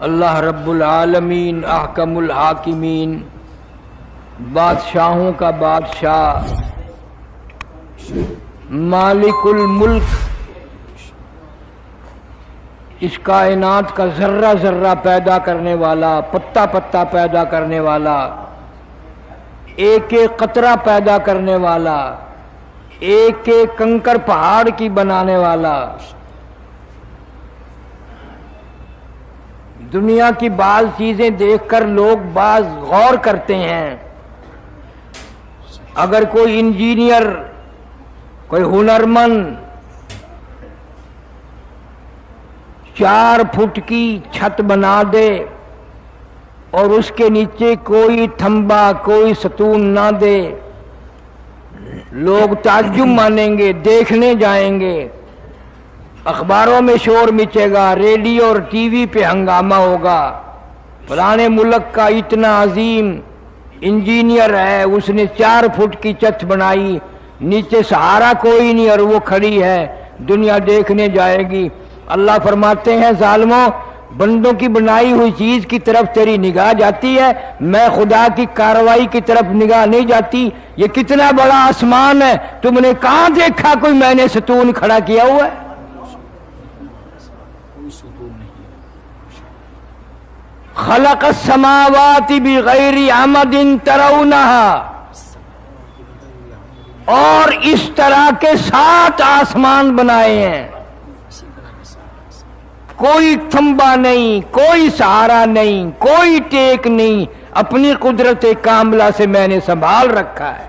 اللہ رب العالمین احکم الحاکمین، بادشاہوں کا بادشاہ، مالک الملک، اس کائنات کا ذرہ ذرہ پیدا کرنے والا، پتا پتا پیدا کرنے والا، ایک ایک قطرہ پیدا کرنے والا، ایک ایک کنکر پہاڑ کی بنانے والا۔ دنیا کی بعض چیزیں دیکھ کر لوگ بعض غور کرتے ہیں، اگر کوئی انجینئر، کوئی ہنرمند 4 فٹ کی چھت بنا دے اور اس کے نیچے کوئی تھمبا، کوئی ستون نہ دے، لوگ تعجب مانیں گے، دیکھنے جائیں گے، اخباروں میں شور مچے گا، ریڈیو اور ٹی وی پہ ہنگامہ ہوگا، فلانے ملک کا اتنا عظیم انجینئر ہے، اس نے 4 فٹ کی چھت بنائی، نیچے سہارا کوئی نہیں اور وہ کھڑی ہے، دنیا دیکھنے جائے گی۔ اللہ فرماتے ہیں ظالموں، بندوں کی بنائی ہوئی چیز کی طرف تیری نگاہ جاتی ہے، میں خدا کی کارروائی کی طرف نگاہ نہیں جاتی۔ یہ کتنا بڑا آسمان ہے، تم نے کہاں دیکھا کوئی میں نے ستون کھڑا کیا ہوا ہے؟ خلق السماوات بغیر عمد ترونها، اور اس طرح کے 7 آسمان بنائے ہیں، کوئی تھمبا نہیں، کوئی سہارا نہیں، کوئی ٹیک نہیں، اپنی قدرت کاملہ سے میں نے سنبھال رکھا ہے۔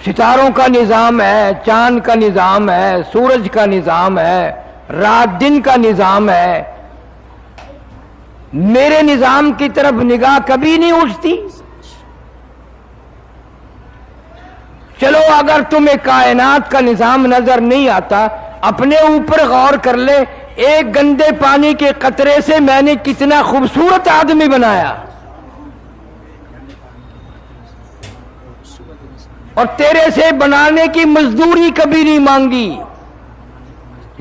ستاروں کا نظام ہے، چاند کا نظام ہے، سورج کا نظام ہے، رات دن کا نظام ہے، میرے نظام کی طرف نگاہ کبھی نہیں اٹھتی۔ چلو اگر تمہیں کائنات کا نظام نظر نہیں آتا، اپنے اوپر غور کر لے، ایک گندے پانی کے قطرے سے میں نے کتنا خوبصورت آدمی بنایا، اور تیرے سے بنانے کی مزدوری کبھی نہیں مانگی،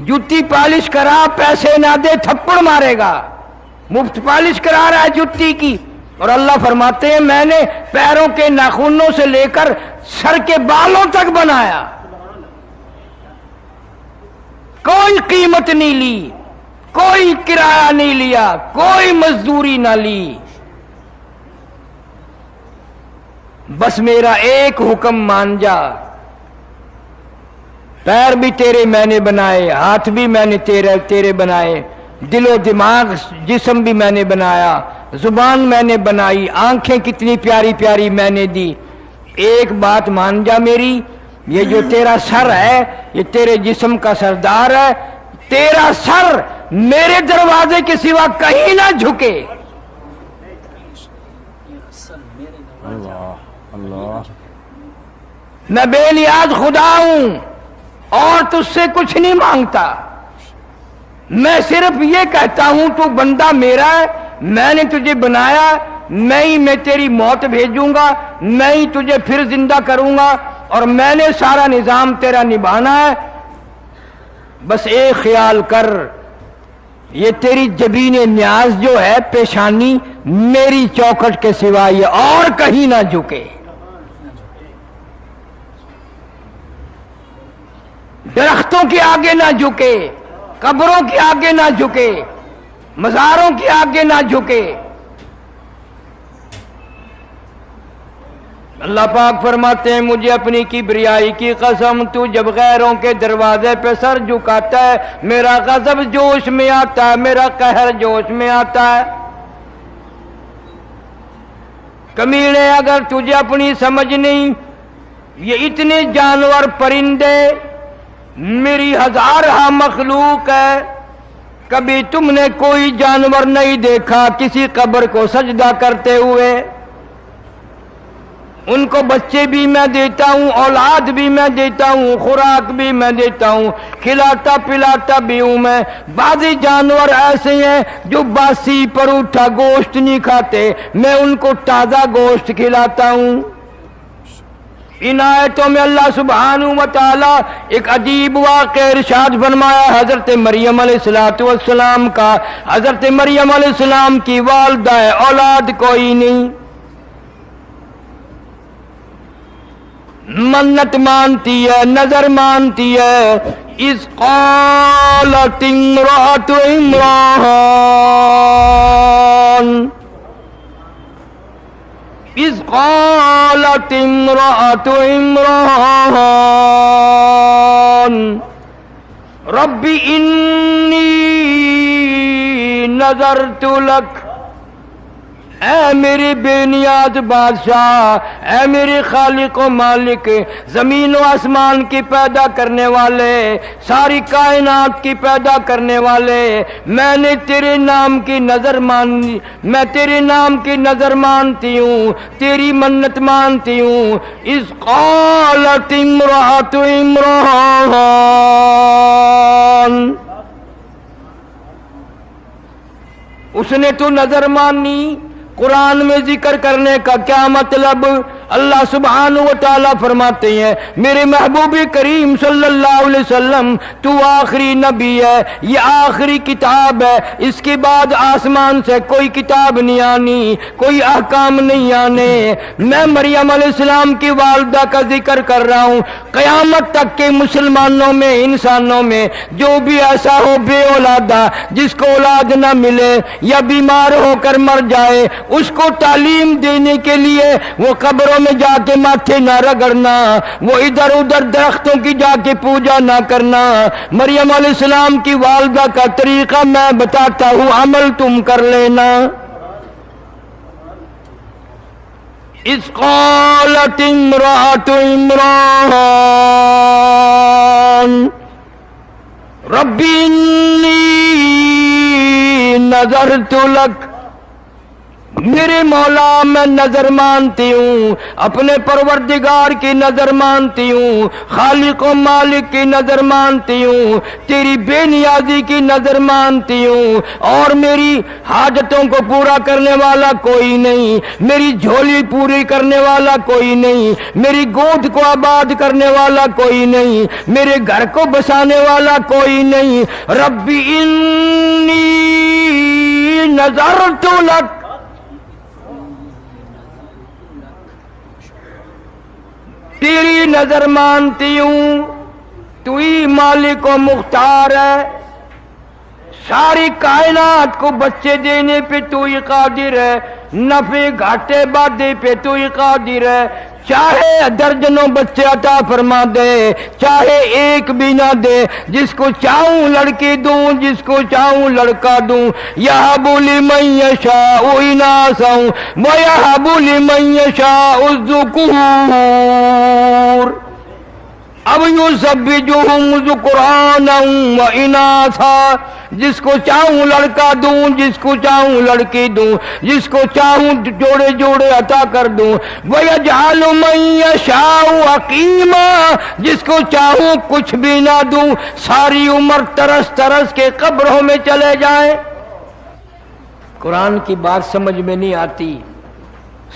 جوتی پالش کرا، پیسے نہ دے تھپڑ مارے گا، مفت پالش کرا رہا ہے جوتی کی۔ اور اللہ فرماتے ہیں میں نے پیروں کے ناخنوں سے لے کر سر کے بالوں تک بنایا، کوئی قیمت نہیں لی، کوئی کرایہ نہیں لیا، کوئی مزدوری نہ لی، بس میرا ایک حکم مان جا۔ پیر بھی تیرے میں نے بنائے، ہاتھ بھی میں نے تیرے بنائے، دل و دماغ جسم بھی میں نے بنایا، زبان میں نے بنائی، آنکھیں کتنی پیاری پیاری میں نے دی، ایک بات مان جا میری، یہ جو تیرا سر ہے یہ تیرے جسم کا سردار ہے، تیرا سر میرے دروازے کے سوا کہیں نہ جھکے۔ میں بے نیاز خدا ہوں اور تجھ سے کچھ نہیں مانگتا، میں صرف یہ کہتا ہوں تو بندہ میرا ہے، میں نے تجھے بنایا، میں تیری موت بھیجوں گا، میں ہی تجھے پھر زندہ کروں گا، اور میں نے سارا نظام تیرا نبھانا ہے۔ بس ایک خیال کر، یہ تیری جبین نیاز جو ہے پیشانی، میری چوکھٹ کے سوا یہ اور کہیں نہ جھکے۔ درختوں کے آگے نہ جھکے، قبروں کے آگے نہ جھکے، مزاروں کے آگے نہ جھکے۔ اللہ پاک فرماتے ہیں مجھے اپنی کبریائی کی قسم، تو جب غیروں کے دروازے پہ سر جھکاتا ہے میرا غضب جوش میں آتا ہے، میرا قہر جوش میں آتا ہے۔ کمینے اگر تجھے اپنی سمجھ نہیں، یہ اتنے جانور پرندے میری ہزارہ مخلوق ہے، کبھی تم نے کوئی جانور نہیں دیکھا کسی قبر کو سجدہ کرتے ہوئے؟ ان کو بچے بھی میں دیتا ہوں، اولاد بھی میں دیتا ہوں، خوراک بھی میں دیتا ہوں، کھلاتا پلاتا بھی ہوں میں۔ بعضی جانور ایسے ہیں جو باسی پروٹھا گوشت نہیں کھاتے، میں ان کو تازہ گوشت کھلاتا ہوں۔ ان آیتوں میں اللہ سبحانہ و تعالی ایک عجیب واقعہ ارشاد فرمایا حضرت مریم علیہ السلام کا. حضرت مریم علیہ السلام کی والدہ ہے، اولاد کوئی نہیں، منت مانتی ہے، نظر مانتی ہے. اذ قالت امرأة عمران، اذ قالت امرأة عمران رب انی نذرت لک. اے میرے بے نیاز بادشاہ، اے میرے خالق و مالک، زمین و آسمان کی پیدا کرنے والے، ساری کائنات کی پیدا کرنے والے، میں نے تیرے نام کی نظر مانی، میں تیرے نام کی نظر مانتی ہوں، تیری منت مانتی ہوں. اذ قالت امرأة عمران، اس نے تو نظر مانی. قرآن میں ذکر کرنے کا کیا مطلب؟ اللہ سبحانہ و تعالیٰ فرماتے ہیں میرے محبوب کریم صلی اللہ علیہ وسلم تو آخری نبی ہے، یہ آخری کتاب ہے، اس کے بعد آسمان سے کوئی کتاب نہیں آنی، کوئی احکام نہیں آنے. میں مریم علیہ السلام کی والدہ کا ذکر کر رہا ہوں. قیامت تک کے مسلمانوں میں، انسانوں میں جو بھی ایسا ہو بے اولادہ، جس کو اولاد نہ ملے یا بیمار ہو کر مر جائے، اس کو تعلیم دینے کے لیے وہ قبروں میں جا کے ماتھے نہ رگڑنا، وہ ادھر ادھر درختوں کی جا کے پوجا نہ کرنا. مریم علیہ السلام کی والدہ کا طریقہ میں بتاتا ہوں، عمل تم کر لینا. اذ قالت امرأة عمران رب انی نذرت لک، میرے مولا میں نظر مانتی ہوں، اپنے پروردگار کی نظر مانتی ہوں، خالق و مالک کی نظر مانتی ہوں، تیری بے نیازی کی نظر مانتی ہوں، اور میری حاجتوں کو پورا کرنے والا کوئی نہیں، میری جھولی پوری کرنے والا کوئی نہیں، میری گود کو آباد کرنے والا کوئی نہیں، میرے گھر کو بسانے والا کوئی نہیں. رب انی نذرت لک، تیری نظر مانتی ہوں، تو ہی مالک و مختار ہے، ساری کائنات کو بچے دینے پہ تو ہی قادر ہے، نفع گھاٹے بادے پہ تو ہی قادر ہے. چاہے درجنوں بچے عطا فرما دے، چاہے ایک بھی نہ دے، جس کو چاہوں لڑکی دوں، جس کو چاہوں لڑکا دوں. یہب لمن یشاء اناثا ویہب لمن یشاء الذکور. اب یزوجہم ذکرانا و اناثا، جس کو چاہوں لڑکا دوں، جس کو چاہوں لڑکی دوں، جس کو چاہوں جوڑے جوڑے عطا کر دوں. وَيَجْعَلُ مَن يَشَاءُ عَقِيمًا، جس کو چاہوں کچھ بھی نہ دوں، ساری عمر ترس ترس کے قبروں میں چلے جائیں. قرآن کی بات سمجھ میں نہیں آتی،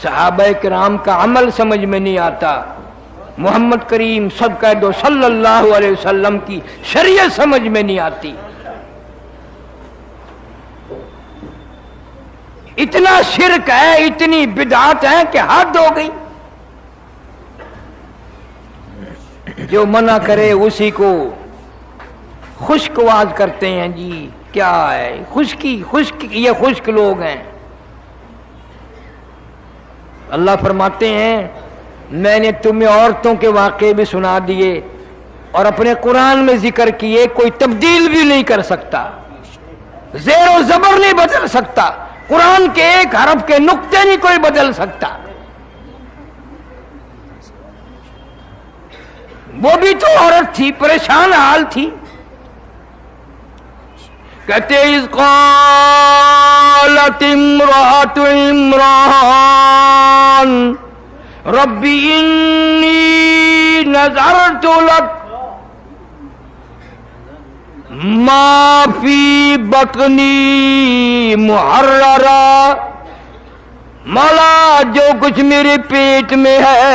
صحابہ کرام کا عمل سمجھ میں نہیں آتا، محمد کریم سب کہہ دو صلی اللہ علیہ وسلم کی شریعت سمجھ میں نہیں آتی. اتنا شرک ہے، اتنی بدعات ہے کہ حد ہو گئی. جو منع کرے اسی کو خشک واز کرتے ہیں. جی کیا ہے خشکی؟ خشک یہ خشک لوگ ہیں. اللہ فرماتے ہیں میں نے تمہیں عورتوں کے واقعے بھی سنا دیے اور اپنے قرآن میں ذکر کیے، کوئی تبدیل بھی نہیں کر سکتا، زیر و زبر نہیں بدل سکتا، قرآن کے ایک حرف کے نقطے نہیں کوئی بدل سکتا. وہ بھی تو عورت تھی، پریشان حال تھی. کہتے اذ قالت امرأة عمران رب انی نذرت لک ما فی بطنی محررا. مولا جو کچھ میرے پیٹ میں ہے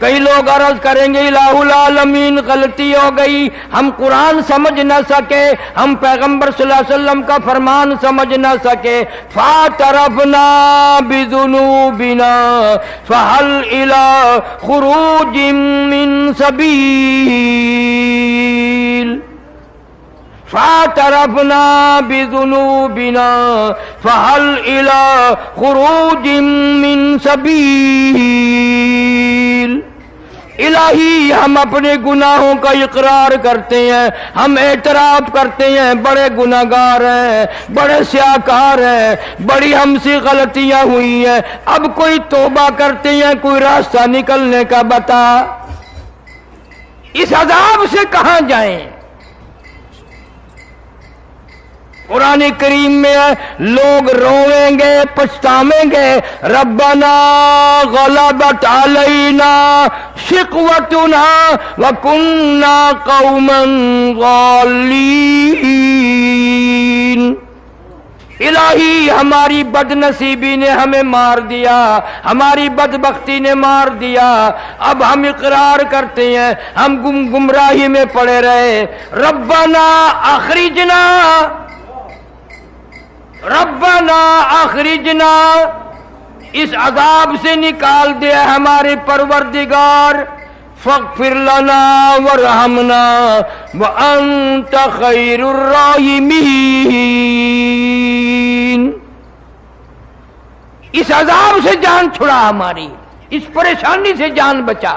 کئی لوگ عرض کریں گے الہ العالمین غلطی ہو گئی، ہم قرآن سمجھ نہ سکے، ہم پیغمبر صلی اللہ علیہ وسلم کا فرمان سمجھ نہ سکے۔ فاعترفنا بذنوبنا فہل الی خروج من سبیل، فاعترفنا بذنوبنا فہل الی خروج من سبیل۔ الہی ہم اپنے گناہوں کا اقرار کرتے ہیں، ہم اعتراف کرتے ہیں بڑے گناہگار ہیں، بڑے سیاہکار ہیں، بڑی ہم سے غلطیاں ہوئی ہیں، اب کوئی توبہ کرتے ہیں، کوئی راستہ نکلنے کا بتا، اس عذاب سے کہاں جائیں؟ قرآن کریم میں ہے لوگ روئیں گے، پچھتاویں گے، ربنا غلبت علینا شقوتنا وکننا قوما ضالین۔ الہی ہماری بد نصیبی نے ہمیں مار دیا، ہماری بدبختی نے مار دیا، اب ہم اقرار کرتے ہیں ہم گمراہی میں پڑے رہے۔ ربنا اخرجنا، ربنا اخرجنا، اس عذاب سے نکال دے ہمارے پروردگار، فاغفر لنا وارحمنا وانت خیر الراحمین۔ اس عذاب سے جان چھڑا ہماری، اس پریشانی سے جان بچا۔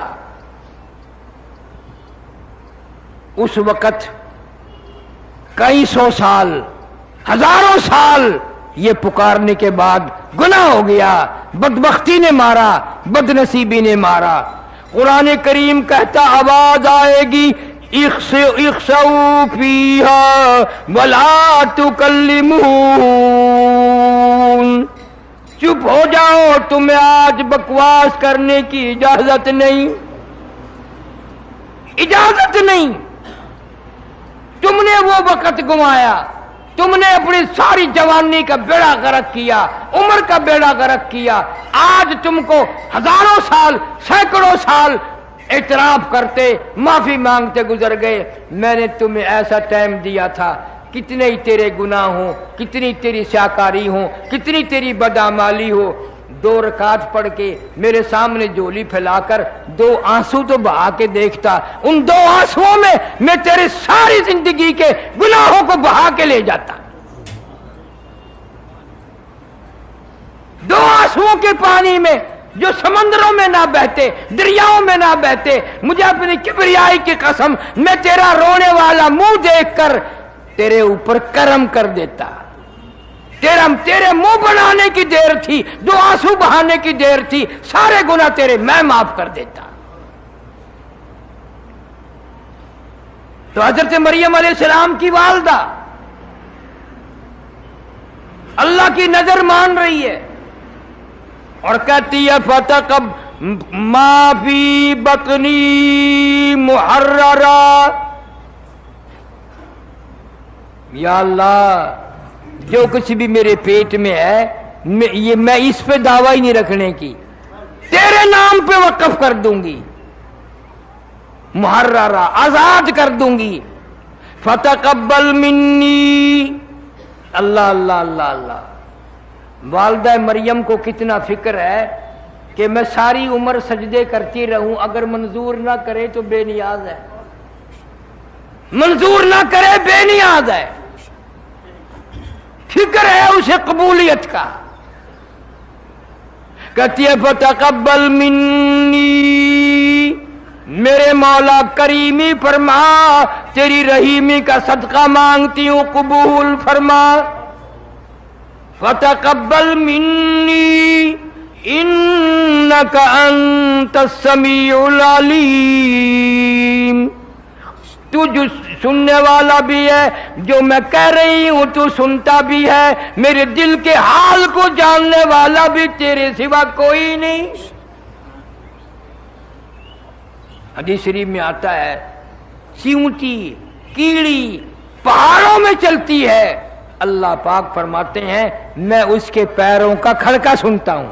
اس وقت کئی سو سال، ہزاروں سال یہ پکارنے کے بعد گناہ ہو گیا، بدبختی نے مارا، بد نصیبی نے مارا۔ قرآن کریم کہتا آواز آئے گی اخسؤوا فیہا ولا تکلمون، چپ ہو جاؤ، تمہیں آج بکواس کرنے کی اجازت نہیں، اجازت نہیں۔ تم نے وہ وقت گنوایا، تم نے اپنی ساری جوانی کا بیڑا غرق کیا، عمر کا بیڑا غرق کیا، آج تم کو ہزاروں سال، سینکڑوں سال اعتراف کرتے، معافی مانگتے گزر گئے۔ میں نے تمہیں ایسا ٹائم دیا تھا، کتنے ہی تیرے گناہ ہوں، کتنی تیری سیاکاری ہوں، کتنی تیری بدعمالی ہو، 2 رکعت پڑھ کے میرے سامنے جولی پھیلا کر 2 آنسو تو بہا کے دیکھتا، ان 2 آنسوؤں میں میں تیرے ساری زندگی کے گناہوں کو بہا کے لے جاتا۔ 2 آنسوؤں کے پانی میں جو سمندروں میں نہ بہتے، دریاؤں میں نہ بہتے، مجھے اپنی کبریائی کی قسم، میں تیرا رونے والا منہ دیکھ کر تیرے اوپر کرم کر دیتا۔ تیرے منہ بنانے کی دیر تھی، 2 آنسو بہانے کی دیر تھی، سارے گناہ تیرے میں معاف کر دیتا۔ تو حضرت مریم علیہ السلام کی والدہ اللہ کی نظر مان رہی ہے اور کہتی ہے فتقب ما فی بطنی محررا، یا اللہ جو کچھ بھی میرے پیٹ میں ہے میں اس پہ دعویٰ ہی نہیں رکھنے کی، تیرے نام پہ وقف کر دوں گی، محررہ آزاد کر دوں گی۔ فتقبل منی، اللہ اللہ اللہ اللہ، والدہ مریم کو کتنا فکر ہے کہ میں ساری عمر سجدے کرتی رہوں، اگر منظور نہ کرے تو بے نیاز ہے، منظور نہ کرے بے نیاز ہے، فکر ہے اسے قبولیت کا۔ کہتی ہے فتقبل منی، میرے مولا کریمی فرما، تیری رحیمی کا صدقہ مانگتی ہوں، قبول فرما۔ فتقبل منی انک انت السمیع العلیم، تو جو سننے والا بھی ہے، جو میں کہہ رہی ہوں تو سنتا بھی ہے، میرے دل کے حال کو جاننے والا بھی تیرے سوا کوئی نہیں۔ حدیث شریف میں آتا ہے چیونٹی کیڑی پہاڑوں میں چلتی ہے، اللہ پاک فرماتے ہیں میں اس کے پیروں کا کھڑکا سنتا ہوں۔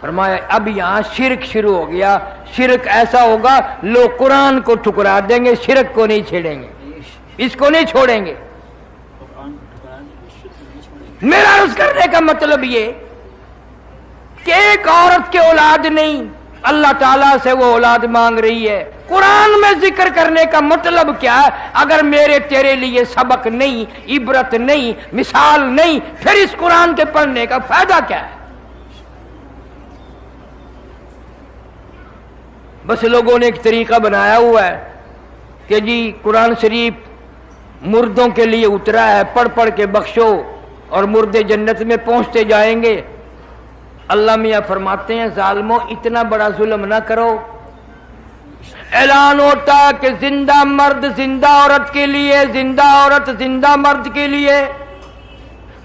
فرمایا اب یہاں شرک شروع ہو گیا. شرک ایسا ہوگا لوگ قرآن کو ٹھکرا دیں گے, شرک کو نہیں چھیڑیں گے, اس کو نہیں چھوڑیں گے. میرا عرض کرنے کا مطلب یہ کہ ایک عورت کی اولاد نہیں, اللہ تعالیٰ سے وہ اولاد مانگ رہی ہے. قرآن میں ذکر کرنے کا مطلب کیا ہے؟ اگر میرے تیرے لیے سبق نہیں, عبرت نہیں, مثال نہیں, پھر اس قرآن کے پڑھنے کا فائدہ کیا ہے؟ بس لوگوں نے ایک طریقہ بنایا ہوا ہے کہ جی قرآن شریف مردوں کے لیے اترا ہے, پڑھ پڑھ کے بخشو اور مردے جنت میں پہنچتے جائیں گے. اللہ میاں فرماتے ہیں ظالموں اتنا بڑا ظلم نہ کرو. اعلان ہوتا ہے کہ زندہ مرد زندہ عورت کے لیے, زندہ عورت زندہ مرد کے لیے,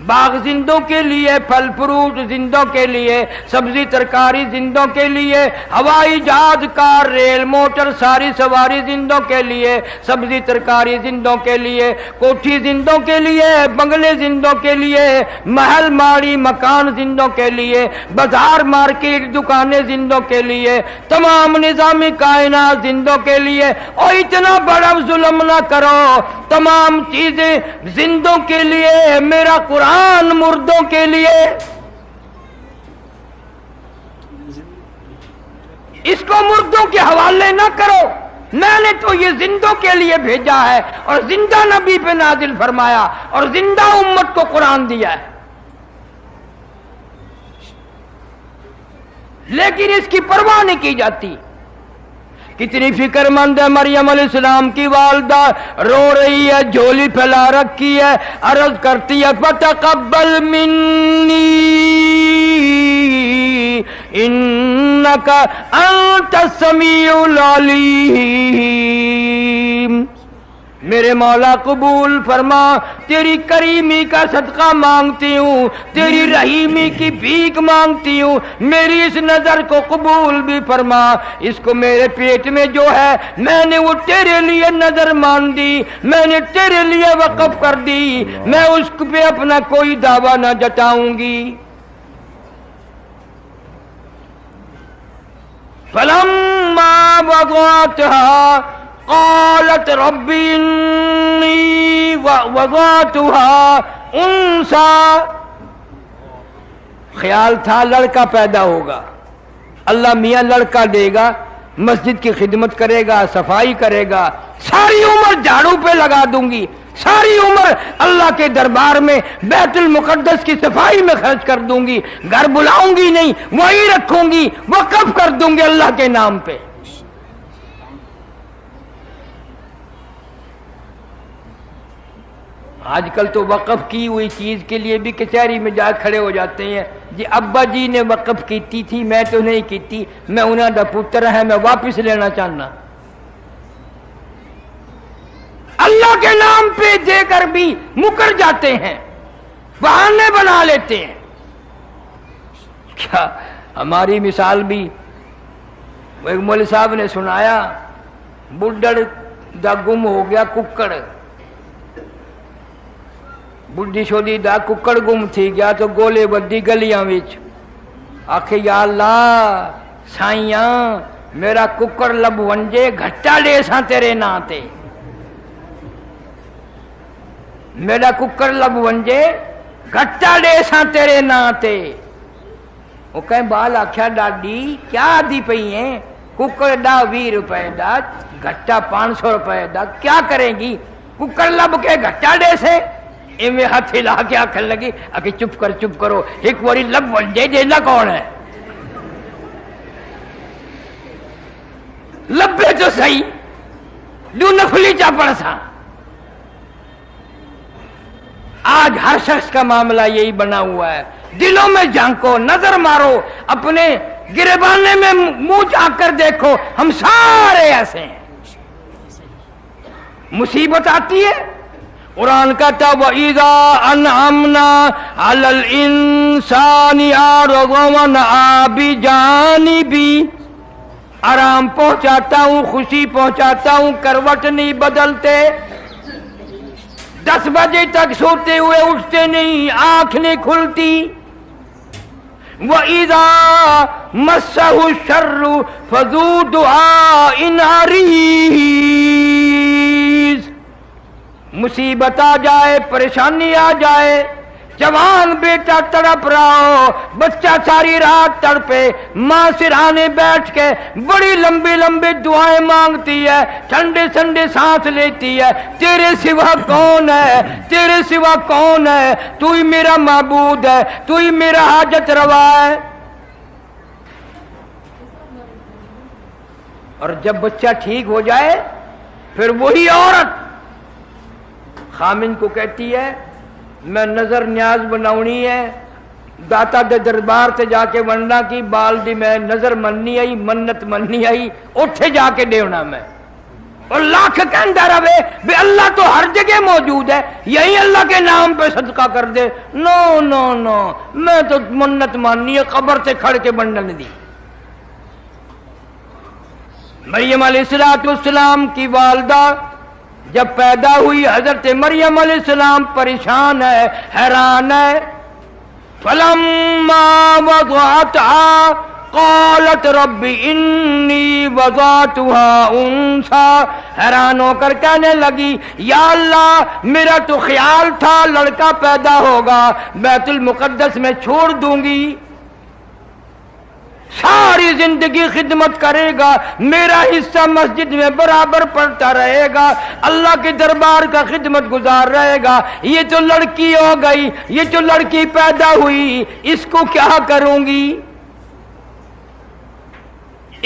باغ زندوں کے لیے, پھل فروٹ زندوں کے لیے, سبزی ترکاری زندوں کے لیے, ہوائی جہاز کار ریل موٹر ساری سواری زندوں کے لیے, سبزی ترکاری زندوں کے لیے, کوٹھی زندوں کے لیے, بنگلے زندوں کے لیے, محل ماڑی مکان زندوں کے لیے, بازار مارکیٹ دکانیں زندوں کے لیے, تمام نظام کائنات زندوں کے لیے. اور اتنا بڑا ظلم نہ کرو, تمام چیزیں زندوں کے لیے, میرا قرآن مردوں کے لیے. اس کو مردوں کے حوالے نہ کرو, میں نے تو یہ زندوں کے لیے بھیجا ہے اور زندہ نبی پہ نازل فرمایا اور زندہ امت کو قرآن دیا ہے. لیکن اس کی پرواہ نہیں کی جاتی. کتنی فکر مند ہے مریم علیہ السلام کی والدہ, رو رہی ہے, جھولی پھیلا رکھی ہے, عرض کرتی ہے فَتَقَبَّلْ مِنِّي إِنَّكَ أَنْتَ السَّمِيعُ الْعَلِيمُ. میرے مولا قبول فرما, تیری کریمی کا صدقہ مانگتی ہوں, تیری رحیمی کی بھیک مانگتی ہوں, میری اس نظر کو قبول بھی فرما. اس کو میرے پیٹ میں جو ہے میں نے وہ تیرے لیے نظر مان دی, میں نے تیرے لیے وقف کر دی, میں اس پہ اپنا کوئی دعویٰ نہ جتاؤں گی. فَلَمَّا وَضَعْتُهَا قالت رب انی وضعتها انثى. خیال تھا لڑکا پیدا ہوگا, اللہ میاں لڑکا دے گا, مسجد کی خدمت کرے گا, صفائی کرے گا, ساری عمر جھاڑو پہ لگا دوں گی, ساری عمر اللہ کے دربار میں بیت المقدس کی صفائی میں خرچ کر دوں گی, گھر بلاؤں گی نہیں, وہیں رکھوں گی, وقف کر دوں گی اللہ کے نام پہ. آج کل تو وقف کی ہوئی چیز کے لیے بھی کچہری میں جا کھڑے ہو جاتے ہیں, جی ابا جی نے وقف کیتی تھی, میں تو نہیں کیتی, میں انہاں دا پتر ہے, میں واپس لینا چاہنا. اللہ کے نام پہ دے کر بھی مکر جاتے ہیں, بہانے بنا لیتے ہیں. کیا ہماری مثال بھی ایک مولوی صاحب نے سنایا, بڈڑ دا گم ہو گیا ککڑ, بڈھی شودی دا ککڑ گم تھی گیا تو گولے بدی گلیاں وچ, آکھے یا اللہ سائیاں میرا ککڑ لب ونجے, گھٹا دے ساں تیرے نا تے, میرا ککڑ لب ونجے, گھٹا دے ساں تیرے نا تے. وہ کہیں بال آکھیا ڈاڈی کیا آدھی پئی ہیں, ککڑ دا 20 روپے دا, گھٹا 500 روپے دا, کیا کریں گی, ککڑ لب کے گھٹا دے سے. ایویں ہاتھ ہلا کے آکھن لگی, آکھے چپ کرو, ایک واری لب ونجے دینا کون ہے, لبے تو صحیح, دو نفلی چا پڑ سا. آج ہر شخص کا معاملہ یہی بنا ہوا ہے. دلوں میں جھانکو, نظر مارو, اپنے گریبانے میں منہ جھانک کر دیکھو, ہم سارے ایسے ہیں. مصیبت آتی ہے, قرآن کہتا وَإِذَا أَنْعَمْنَا عَلَى الْإِنسَانِ أَعْرَضَ وَنَأَىٰ بِجَانِبِهِ. آرام پہنچاتا ہوں, خوشی پہنچاتا ہوں, کروٹ نہیں بدلتے, 10 بجے تک سوتے ہوئے اٹھتے نہیں, آنکھ نہیں کھلتی. وَإِذَا مَسَّهُ الشَّرُّ فَذُو دُعَاءٍ عَرِيضٍ، مصیبت آ جائے، پریشانی آ جائے، جوان بیٹا تڑپ رہا ہو، بچہ ساری رات تڑپے، ماں سرہانے بیٹھ کے بڑی لمبی لمبی دعائیں مانگتی ہے، ٹھنڈے ٹھنڈے سانس لیتی ہے، تیرے سوا کون ہے، تیرے سوا کون ہے، تو ہی میرا معبود ہے، تو ہی میرا حاجت روا ہے۔ اور جب بچہ ٹھیک ہو جائے پھر وہی عورت خامن کو کہتی ہے میں نظر نیاز بناونی ہے، داتا دے دربار سے جا کے ونڈا کی بال دی میں نظر مننی آئی، منت مننی آئی، اٹھے جا کے دیونا میں، اور لاکھ کہندہ رہے بے اللہ تو ہر جگہ موجود ہے، یہی اللہ کے نام پہ صدقہ کر دے، نو نو نو، میں تو منت ماننی ہے قبر سے کھڑ کے بنڈن دی۔ مریم علیہ السلام کی والدہ جب پیدا ہوئی، حضرت مریم علیہ السلام پریشان ہے، حیران ہے۔ فلما وضعتها قالت رب انی وضعتها انثى، حیران ہو کر کہنے لگی یا اللہ میرا تو خیال تھا لڑکا پیدا ہوگا، بیت المقدس میں چھوڑ دوں گی، ساری زندگی خدمت کرے گا، میرا حصہ مسجد میں برابر پڑتا رہے گا، اللہ کے دربار کا خدمت گزار رہے گا، یہ تو لڑکی ہو گئی، یہ تو لڑکی پیدا ہوئی، اس کو کیا کروں گی،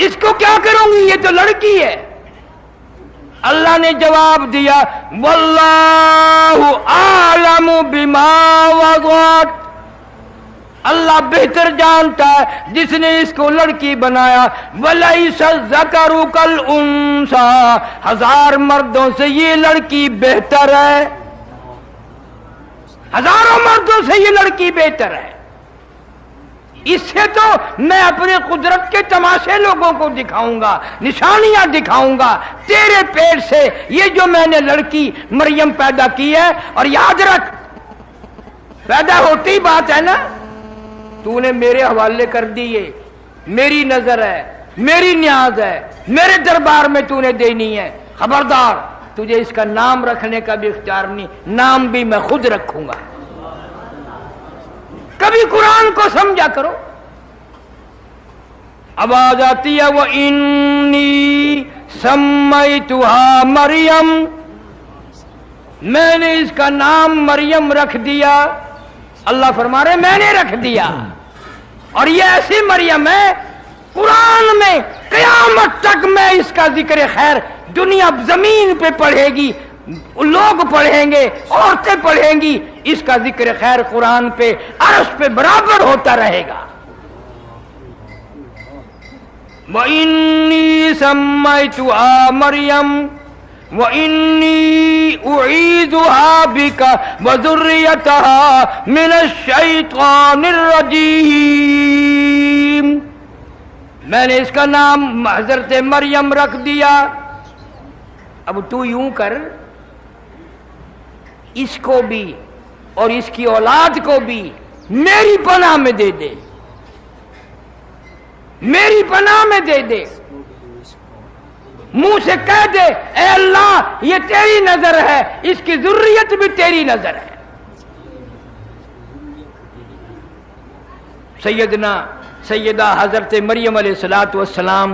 اس کو کیا کروں گی، یہ تو لڑکی ہے۔ اللہ نے جواب دیا واللہ اعلم بما وضعت، اللہ بہتر جانتا ہے جس نے اس کو لڑکی بنایا، وَلَيْسَ الذَّكَرُ كَالْأُنثَىٰ، ہزار مردوں سے یہ لڑکی بہتر ہے، ہزاروں مردوں سے یہ لڑکی بہتر ہے۔ اس سے تو میں اپنے قدرت کے تماشے لوگوں کو دکھاؤں گا، نشانیاں دکھاؤں گا، تیرے پیٹ سے یہ جو میں نے لڑکی مریم پیدا کی ہے، اور یاد رکھ پیدا ہوتی بات ہے نا، تو نے میرے حوالے کر دی، یہ میری نظر ہے، میری نیاز ہے، میرے دربار میں تو نے دینی ہے، خبردار تجھے اس کا نام رکھنے کا بھی اختیار نہیں، نام بھی میں خود رکھوں گا۔ کبھی قرآن کو سمجھا کرو۔ آواز آتی ہے وَإِنِّي سَمَّيْتُهَا مریم، میں نے اس کا نام مریم رکھ دیا، اللہ فرما رہے میں نے رکھ دیا، اور یہ ایسی مریم ہے قرآن میں قیامت تک میں اس کا ذکر خیر دنیا زمین پہ پڑھے گی، لوگ پڑھیں گے، عورتیں پڑھیں گی، اس کا ذکر خیر قرآن پہ عرش پہ برابر ہوتا رہے گا۔ وَإِنِّي سَمَّيْتُهَا مَرْيَمَ وَإِنِّي أُعِيذُهَا بِكَ وَذُرِّيَّتَهَا مِنَ الشَّيْطَانِ الرَّجِيمِ، میں نے اس کا نام حضرت مریم رکھ دیا۔ اب تو یوں کر، اس کو بھی اور اس کی اولاد کو بھی میری پناہ میں دے دے، میری پناہ میں دے دے، منہ سے کہہ دے اے اللہ یہ تیری نظر ہے، اس کی ذریت بھی تیری نظر ہے۔ سیدہ حضرت مریم علیہ السلام،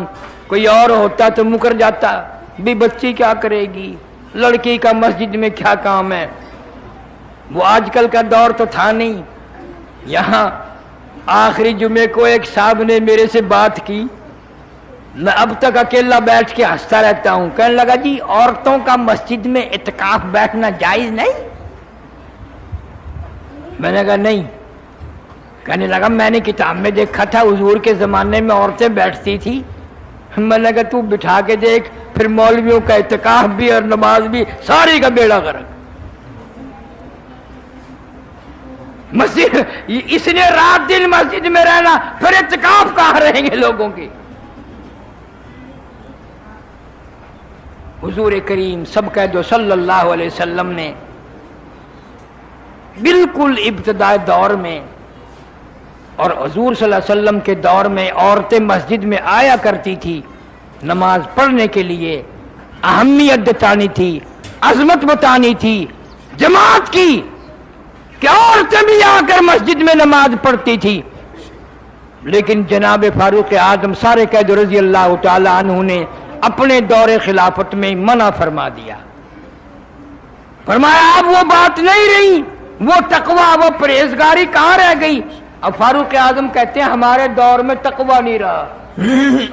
کوئی اور ہوتا تو مکر جاتا، بھی بچی کیا کرے گی، لڑکی کا مسجد میں کیا کام ہے، وہ آج کل کا دور تو تھا نہیں۔ یہاں آخری جمعے کو ایک صاحب نے میرے سے بات کی، میں اب تک اکیلا بیٹھ کے ہنستا رہتا ہوں، کہنے لگا جی عورتوں کا مسجد میں اعتکاف بیٹھنا جائز نہیں؟ میں نے کہا نہیں، کہنے لگا میں نے کتاب میں دیکھا تھا حضور کے زمانے میں عورتیں بیٹھتی تھی، میں نے کہا تو بٹھا کے دیکھ، پھر مولویوں کا اعتکاف بھی اور نماز بھی ساری کا بیڑا غرق۔ مسجد اس نے رات دن مسجد میں رہنا، پھر اعتکاف کہاں رہیں گے لوگوں کے۔ حضور کریم سب کہہ دو صلی اللہ علیہ وسلم نے بالکل ابتدائی دور میں اور حضور صلی اللہ علیہ وسلم کے دور میں عورتیں مسجد میں آیا کرتی تھی نماز پڑھنے کے لیے، اہمیت بتانی تھی، عظمت بتانی تھی جماعت کی کہ عورتیں بھی آ کر مسجد میں نماز پڑھتی تھی. لیکن جناب فاروق اعظم سارے قید رضی اللہ تعالی عنہ نے اپنے دور خلافت میں منع فرما دیا. فرمایا اب وہ بات نہیں رہی، وہ تقوی، وہ پرہیزگاری کہاں رہ گئی؟ اب فاروق اعظم کہتے ہیں ہمارے دور میں تقوی نہیں رہا.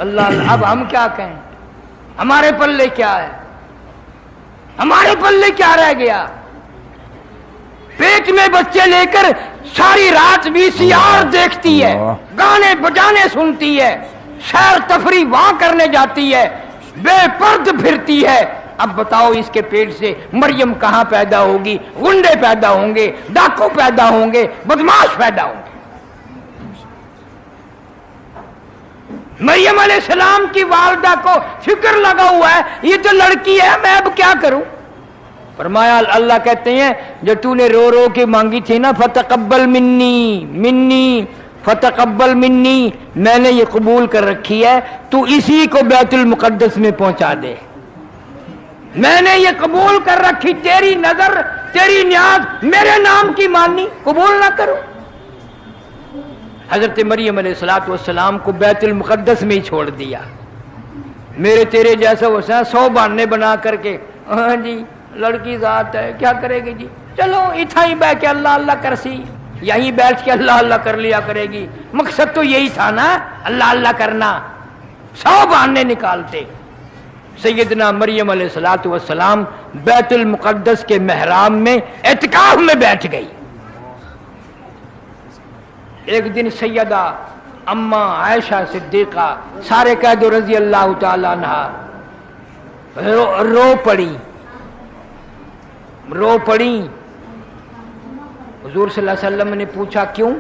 اللہ، اب ہم کیا کہیں؟ ہمارے پلے کیا ہے؟ ہمارے پلے کیا رہ گیا؟ پیٹ میں بچے لے کر ساری رات VCR دیکھتی ہے، گانے بجانے سنتی ہے، سیر تفریح وہاں کرنے جاتی ہے، بے پرد پھرتی ہے. اب بتاؤ اس کے پیٹ سے مریم کہاں پیدا ہوگی؟ غنڈے پیدا ہوں گے، ڈاکو پیدا ہوں گے، بدماش پیدا ہوں گے. مریم علیہ السلام کی والدہ کو فکر لگا ہوا ہے یہ تو لڑکی ہے، میں اب کیا کروں؟ فرمایا اللہ کہتے ہیں جو تو نے رو رو کے مانگی تھی نا، فتقبل منی فتقبل منی، میں نے یہ قبول کر رکھی ہے، تو اسی کو بیت المقدس میں پہنچا دے. میں نے یہ قبول کر رکھی، تیری نظر تیری نیاز میرے نام کی مانی، قبول نہ کروں؟ حضرت مریم علیہ السلام کو بیت المقدس میں ہی چھوڑ دیا. میرے تیرے جیسا وسا 100 بہانے بنا کر کے، ہاں جی لڑکی ذات ہے کیا کرے گی جی، چلو اتھا ہی بیٹھ کے اللہ اللہ کرسی، یہیں بیٹھ کے اللہ اللہ کر لیا کرے گی. مقصد تو یہی تھا نا، اللہ اللہ کرنا. 100 بہانے نکالتے. سیدنا مریم علیہ السلام بیت المقدس کے محراب میں اعتکاف میں بیٹھ گئی. ایک دن سیدہ اماں عائشہ صدیقہ سارے قید رضی اللہ تعالی عنہ رو پڑی. حضور صلی اللہ علیہ وسلم نے پوچھا کیوں؟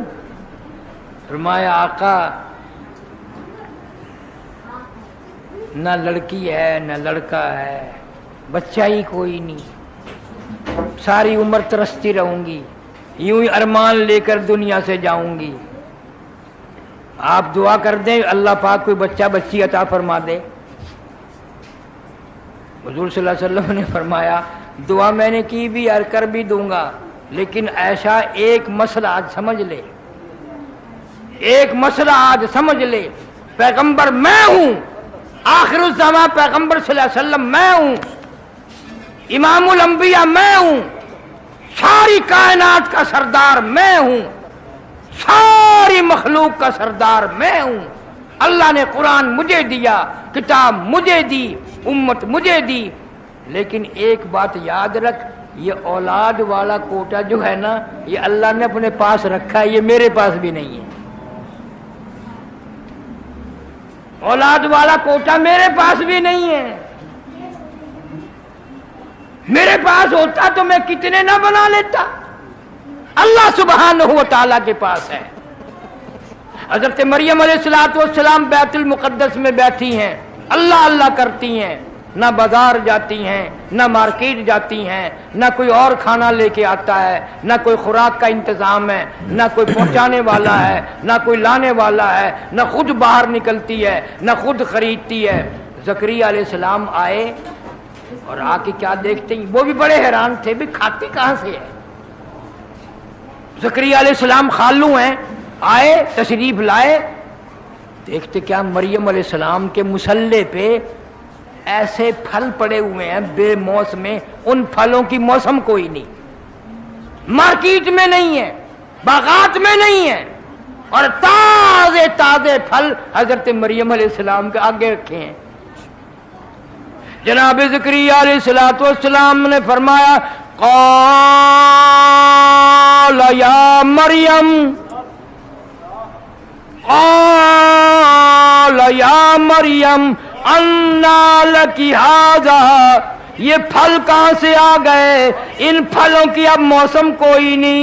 فرمایا آقا نہ لڑکی ہے نہ لڑکا ہے، بچہ ہی کوئی نہیں، ساری عمر ترستی رہوں گی، یوں ہی ارمان لے کر دنیا سے جاؤں گی. آپ دعا کر دیں اللہ پاک کوئی بچہ بچی عطا فرما دے. حضور صلی اللہ علیہ وسلم نے فرمایا دعا میں نے کی بھی اور کر بھی دوں گا، لیکن ایسا ایک مسئلہ آج سمجھ لے، ایک مسئلہ آج سمجھ لے، پیغمبر میں ہوں، آخر الزمان پیغمبر صلی اللہ علیہ وسلم میں ہوں، امام الانبیاء میں ہوں، ساری کائنات کا سردار میں ہوں، ساری مخلوق کا سردار میں ہوں. اللہ نے قرآن مجھے دیا، کتاب مجھے دی، امت مجھے دی. لیکن ایک بات یاد رکھ، یہ اولاد والا کوٹا جو ہے نا یہ اللہ نے اپنے پاس رکھا ہے، یہ میرے پاس بھی نہیں ہے. اولاد والا کوٹا میرے پاس بھی نہیں ہے. میرے پاس ہوتا تو میں کتنے نہ بنا لیتا، اللہ سبحانہ و تعالیٰ کے پاس ہے. حضرت مریم علیہ السلام بیت المقدس میں بیٹھی ہیں، اللہ اللہ کرتی ہیں، نہ بازار جاتی ہیں، نہ مارکیٹ جاتی ہیں، نہ کوئی اور کھانا لے کے آتا ہے، نہ کوئی خوراک کا انتظام ہے، نہ کوئی پہنچانے والا ہے، نہ کوئی لانے والا ہے، نہ خود باہر نکلتی ہے، نہ خود خریدتی ہے. زکریا علیہ السلام آئے اور آ کے کیا دیکھتے ہیں، وہ بھی بڑے حیران تھے بھی کھاتی کہاں سے ہے. زکریا علیہ السلام خالو ہیں، آئے تشریف لائے، دیکھتے کیا مریم علیہ السلام کے مصلے پہ ایسے پھل پڑے ہوئے ہیں بے موسم، ان پھلوں کی موسم کوئی نہیں، مارکیٹ میں نہیں ہے، باغات میں نہیں ہے، اور تازے تازے پھل حضرت مریم علیہ السلام کے آگے رکھے ہیں. جناب زکریا علیہ السلام نے فرمایا قال یا مریم، قال یا مریم انا لکی ھذا، یہ پھل کہاں سے آ گئے؟ ان پھلوں کی اب موسم کوئی نہیں.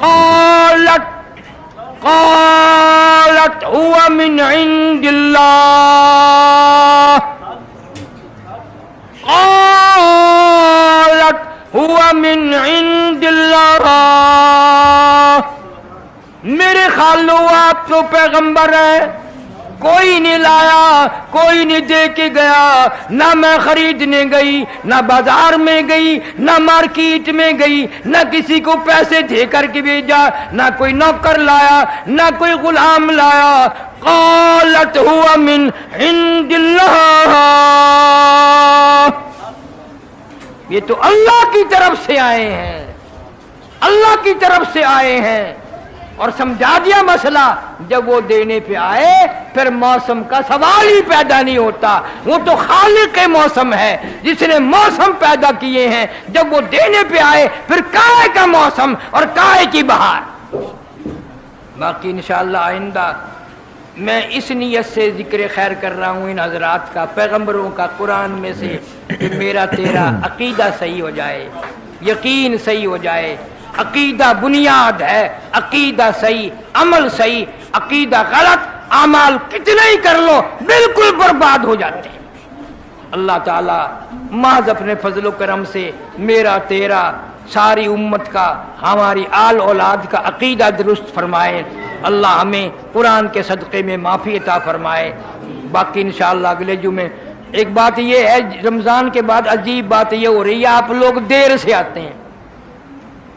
قالت هو من عند الله قالت هو من عند الله میرے خالو آپ تو پیغمبر ہے، کوئی نہیں لایا، کوئی نہیں دے کے گیا، نہ میں خریدنے گئی، نہ بازار میں گئی، نہ مارکیٹ میں گئی، نہ کسی کو پیسے دے کر کے بھیجا، نہ کوئی نوکر لایا، نہ کوئی غلام لایا۔ قالت هو من عند اللہ، یہ تو اللہ کی طرف سے آئے ہیں، اللہ کی طرف سے آئے ہیں۔ اور سمجھا دیا مسئلہ، جب وہ دینے پہ آئے پھر موسم کا سوال ہی پیدا نہیں ہوتا، وہ تو خالق موسم ہے جس نے موسم پیدا کیے ہیں۔ جب وہ دینے پہ آئے پھر کائے کا موسم اور کائے کی بہار۔ باقی انشاءاللہ آئندہ میں اس نیت سے ذکر خیر کر رہا ہوں ان حضرات کا، پیغمبروں کا، قرآن میں سے، کہ میرا تیرا عقیدہ صحیح ہو جائے، یقین صحیح ہو جائے۔ عقیدہ بنیاد ہے، عقیدہ صحیح، عمل صحیح، عقیدہ غلط، اعمال کتنے ہی کر لو بالکل برباد ہو جاتے ہیں۔ اللہ تعالی محض اپنے فضل و کرم سے میرا تیرا ساری امت کا، ہماری آل اولاد کا عقیدہ درست فرمائے۔ اللہ ہمیں قرآن کے صدقے میں معافی عطا فرمائے۔ باقی انشاءاللہ اگلے جمعے ایک بات یہ ہے، رمضان کے بعد عجیب بات یہ ہو رہی ہے، آپ لوگ دیر سے آتے ہیں۔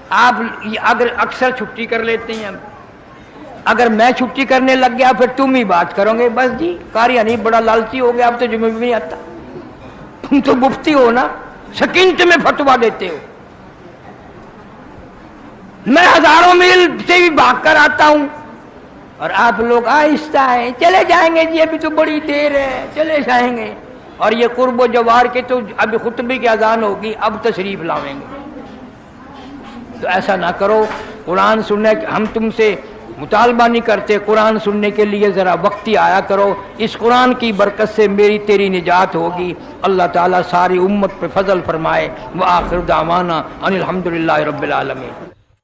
آپ اگر اکثر چھٹی کر لیتے ہیں، اگر میں چھٹی کرنے لگ گیا پھر تم ہی بات کرو گے، بس جی کاریہ نہیں، بڑا لالچی ہو گیا، اب تو جمعہ بھی نہیں آتا۔ تم تو مفتی ہو نا، سکینت میں فتوا دیتے ہو۔ میں ہزاروں میل سے بھی بھاگ کر آتا ہوں اور آپ لوگ آہستہ ہیں، چلے جائیں گے جی ابھی تو بڑی دیر ہے، چلے جائیں گے۔ اور یہ قرب و جوار کے تو ابھی خطبے کی اذان ہوگی، اب تشریف لاویں گے۔ تو ایسا نہ کرو، قرآن سننے ہم تم سے مطالبہ نہیں کرتے، قرآن سننے کے لیے ذرا وقتی آیا کرو، اس قرآن کی برکت سے میری تیری نجات ہوگی۔ اللہ تعالیٰ ساری امت پہ فضل فرمائے۔ وآخر دعوانا ان الحمدللہ رب العالمین۔